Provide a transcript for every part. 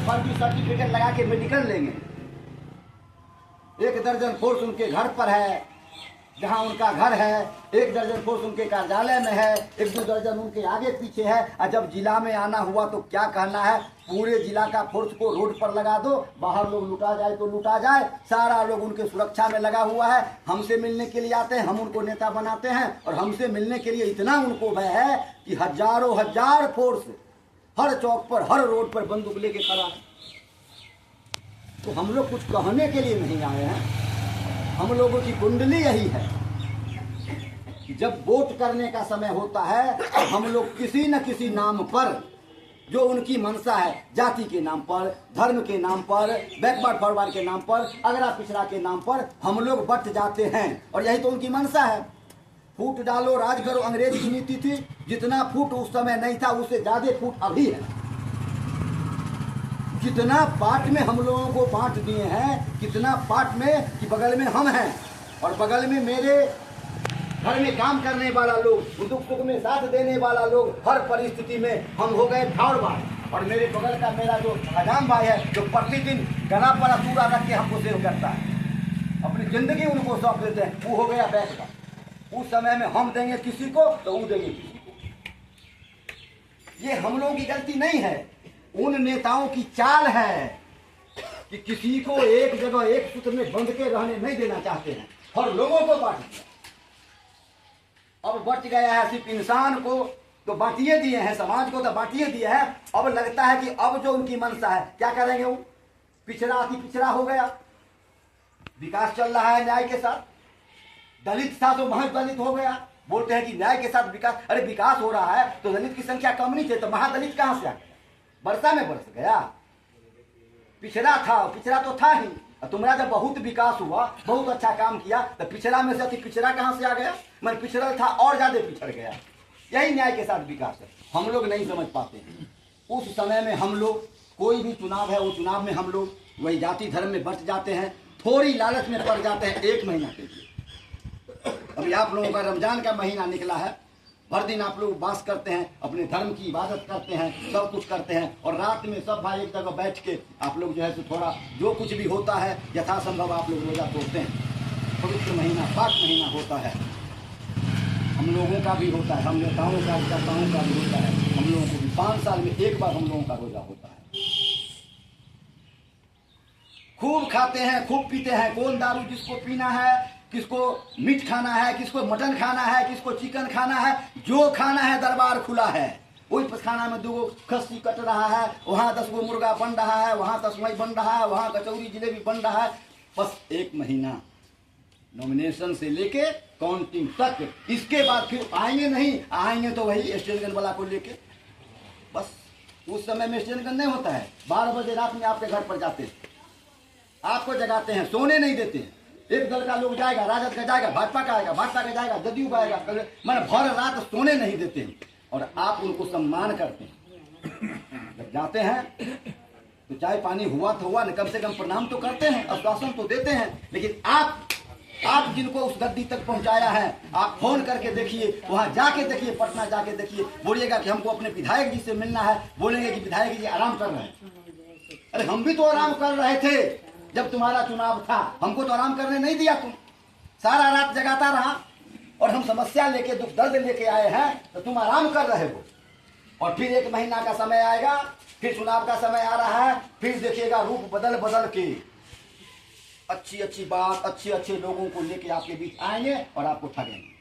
फर्जी सर्टिफिकेट लगा के मेडिकल लेंगे। 1 दर्जन फोर्स उनके घर पर है, जहां उनका घर है। 1 दर्जन फोर्स उनके कार्यालय में है, 1-2 दर्जन उनके आगे पीछे है। और जब जिला में आना हुआ तो क्या कहना है, पूरे जिला का फोर्स को रोड पर लगा दो, बाहर लोग लुटा जाए तो लुटा जाए, सारा लोग उनके सुरक्षा में लगा हुआ है। हमसे मिलने के लिए आते हैं, हम उनको नेता बनाते हैं, और हमसे मिलने के लिए इतना उनको भय है कि हजारों हजार फोर्स हर चौक पर, हर रोड पर बंदूक लेके खड़ा है। तो हम लोग कुछ कहने के लिए नहीं आए हैं। हम लोगों की कुंडली यही है कि जब वोट करने का समय होता है तो हम लोग किसी न किसी नाम पर, जो उनकी मंशा है, जाति के नाम पर, धर्म के नाम पर, बैकवर्ड फॉरवर्ड के नाम पर, अगड़ा पिछड़ा के नाम पर हम लोग बट जाते हैं। और यही तो उनकी मंशा है। फूट डालो राज करो अंग्रेज की नीति थी। जितना फूट उस समय नहीं था, उससे ज्यादा फूट अभी है। कितना पार्ट में हम लोगों को बांट दिए हैं, कितना पार्ट में कि बगल में हम हैं, और बगल में मेरे घर में काम करने वाला लोग, दुख सुख में साथ देने वाला लोग, हर परिस्थिति में हम हो गए ठाउरबाज। और मेरे बगल का मेरा जो हजाम भाई है, जो प्रतिदिन गला पर असूरा रख के हमको सेव करता है, अपनी जिंदगी उनको सौंप देते हैं, वो हो गया बैठ का। उस समय में हम देंगे किसी को तो वो देंगे किसी को। ये हम लोगों की गलती नहीं है, उन नेताओं की चाल है कि किसी को एक जगह एक सूत्र में बंध के रहने नहीं देना चाहते हैं, और लोगों को बांट दिया। अब बच गया है सिर्फ इंसान को तो बांटिए दिए हैं, समाज को तो बांटिए दिए हैं। अब लगता है कि अब जो उनकी मंशा है, क्या करेंगे वो, पिछड़ा अति पिछड़ा हो गया, विकास चल रहा है न्याय के साथ, दलित था तो महादलित हो गया। बोलते हैं कि न्याय के साथ विकास, अरे विकास हो रहा है तो दलित की संख्या कम नहीं थी, तो महादलित कहां से आ गया, वर्षा में बरस गया। पिछड़ा था, पिछड़ा तो था ही। तुम्हारा जब बहुत विकास हुआ, बहुत अच्छा काम किया, तो पिछड़ा में से अति पिछड़ा कहां से आ गया, मैं पिछड़ा था और ज्यादा पिछड़ गया। यही न्याय के साथ विकास है, हम लोग नहीं समझ पाते हैं। उस समय में हम लोग, कोई भी चुनाव है, वो चुनाव में हम लोग वही जाति धर्म में बट जाते हैं, थोड़ी लालच में पड़ जाते हैं 1 महीना के लिए। अभी आप लोगों का रमजान का महीना निकला है, हर दिन आप लोग उपवास करते हैं, अपने धर्म की इबादत करते हैं, सब कुछ करते हैं, और रात में सब भाई एक जगह बैठ के आप लोग जो है तो थोड़ा जो कुछ भी होता है यथासंभव आप लोग रोजा तोड़ते हैं। पवित्र महीना, पाक महीना होता है, हम लोगों का भी होता है, हम नेताओं का, कार्यकर्ताओं का भी होता है। हम लोगों को भी 5 साल में 1 बार हम लोगों का रोजा होता है। खूब खाते हैं, खूब पीते हैं, कौन दारू जिसको पीना है, किसको मीट खाना है, किसको मटन खाना है, किसको चिकन खाना है, जो खाना है दरबार खुला है। वही खाना में 2 खस्सी कट रहा है, वहाँ 10 मुर्गा बन रहा है, वहाँ तस्मई बन रहा है, वहाँ कचौरी जिलेबी बन रहा है। बस 1 महीना नॉमिनेशन से लेके काउंटिंग तक, इसके बाद फिर आएंगे नहीं, आएंगे तो वही स्टेशन गन वाला को लेके। बस उस समय में स्टेशन गन नहीं होता है, 12 बजे रात में आपके घर पर जाते, आपको जगाते हैं, सोने नहीं देते हैं। एक दल का लोग जाएगा, राजद का जाएगा, भाजपा का आएगा, भाजपा का जाएगा, जदयू का आएगा, मैंने भर रात सोने नहीं देते हैं, और आप उनको सम्मान करते हैं। जब जाते हैं तो चाय पानी हुआ तो हुआ, कम से कम प्रणाम तो करते हैं, आश्वासन तो देते हैं। लेकिन आप जिनको उस गद्दी तक पहुंचाया है, आप फोन करके देखिए, वहां जाके देखिए, पटना जाके देखिए, बोलिएगा कि हमको अपने विधायक जी से मिलना है, बोलेंगे कि विधायक जी आराम कर रहे हैं। अरे हम भी तो आराम कर रहे थे जब तुम्हारा चुनाव था, हमको तो आराम करने नहीं दिया, तुम सारा रात जगाता रहा, और हम समस्या लेके, दुख दर्द लेके आए हैं, तो तुम आराम कर रहे हो। और फिर 1 महीना का समय आएगा, फिर चुनाव का समय आ रहा है, फिर देखिएगा रूप बदल बदल के अच्छी अच्छी बात, अच्छे अच्छे लोगों को लेके आपके बीच आएंगे और आपको ठगेंगे।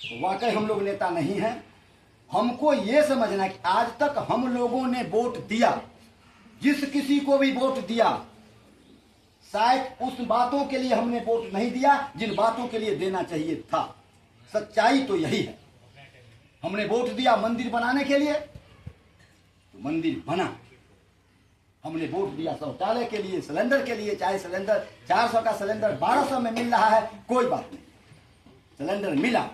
तो वाकई हम लोग नेता नहीं हैं। हमको ये समझना है कि आज तक हम लोगों ने वोट दिया, जिस किसी को भी वोट दिया, शायद उस बातों के लिए हमने वोट नहीं दिया जिन बातों के लिए देना चाहिए था। सच्चाई तो यही है। हमने वोट दिया मंदिर बनाने के लिए, तो मंदिर बना। हमने वोट दिया शौचालय के लिए, सिलेंडर के लिए, चाहे सिलेंडर 400 का सिलेंडर 1200 में मिल रहा है, कोई बात नहीं, सिलेंडर मिला,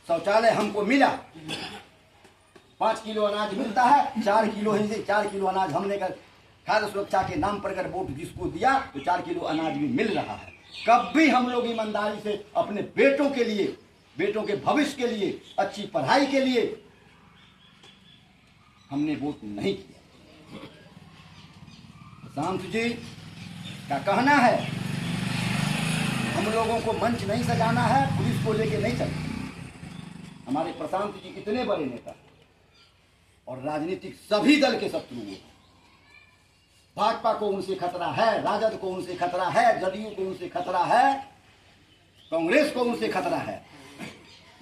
शौचालय हमको मिला। 5 किलो अनाज मिलता है, 4 किलो ही से 4 किलो अनाज हमने कर खाद्य सुरक्षा के नाम पर अगर वोट जिसको दिया तो 4 किलो अनाज भी मिल रहा है। कभी हम लोग ईमानदारी से अपने बेटों के लिए, बेटों के भविष्य के लिए, अच्छी पढ़ाई के लिए हमने वोट नहीं किया। प्रशांत जी का कहना है हम लोगों को मंच नहीं सजाना है, पुलिस को लेके नहीं चलना। हमारे प्रशांत जी इतने बड़े नेता और राजनीतिक सभी दल के शत्रु हैं। भाजपा को उनसे खतरा है, राजद को उनसे खतरा है, जदयू को उनसे खतरा है, कांग्रेस को उनसे खतरा है।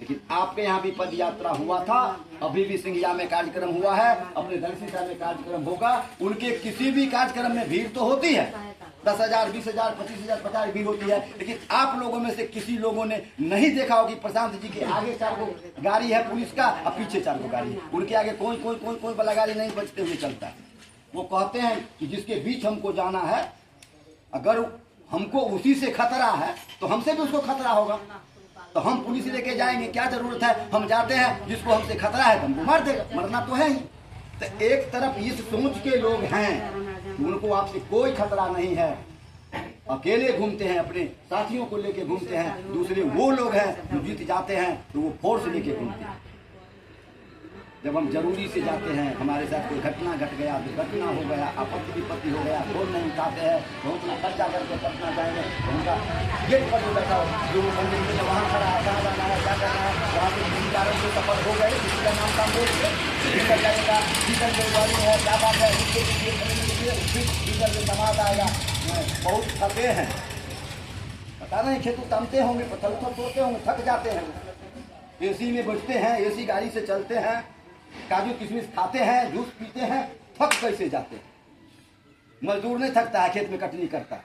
लेकिन आपके यहाँ भी पद यात्रा हुआ था, अभी भी सिंघिया में कार्यक्रम हुआ है, अपने दलसिंह में कार्यक्रम होगा। उनके किसी भी कार्यक्रम में भीड़ तो होती है, 10,000, 20,000, 25,000, 50 भीड़ होती है। लेकिन आप लोगों में से किसी लोगों ने नहीं देखा होगी प्रशांत जी के आगे 4 गो गाड़ी है पुलिस का और पीछे 4 गो गाड़ी है। उनके आगे कोई वाला गाड़ी नहीं बचते हुए चलता है। वो कहते हैं कि जिसके बीच हमको जाना है, अगर हमको उसी से खतरा है तो हमसे भी उसको खतरा होगा, तो हम पुलिस लेके जाएंगे, क्या जरूरत है। हम जाते हैं जिसको हमसे खतरा है तो हमको मार देगा, मरना तो है ही। तो एक तरफ इस सोच के लोग हैं, उनको आपसे कोई खतरा नहीं है, अकेले घूमते हैं, अपने साथियों को लेके घूमते हैं। दूसरे वो लोग हैं जो जीत जाते हैं तो वो फोर्स लेके घूमते हैं। जब हम जरूरी से जाते हैं, हमारे साथ कोई घटना घट गया, दुर्घटना हो गया, आपत्ति विपत्ति हो गया, फोन नहीं उठाते हैं, तो उतना खर्चा करके पटना जाएंगे तो उनका गेट पर जो बैठा हो, जो मंदिर में वहाँ खड़ा है, कहाँ जाना है, क्या करना है, वहाँ से किसी कारण से सफल हो गए, किसी का नाम काम बोल निकल जाएगा, टीचर के बारे में है, क्या बात है, टीचर से समाज आएगा। बहुत थके हैं, पता नहीं खेतों तमते होंगे, पत्थर तोड़ते होंगे, थक जाते हैं, एसी में बैठते हैं, एसी गाड़ी से चलते हैं, काजू किशमिश खाते हैं, जूस पीते हैं, थक कैसे जाते हैं। मजदूर नहीं थकता है, खेत में कटनी करता है।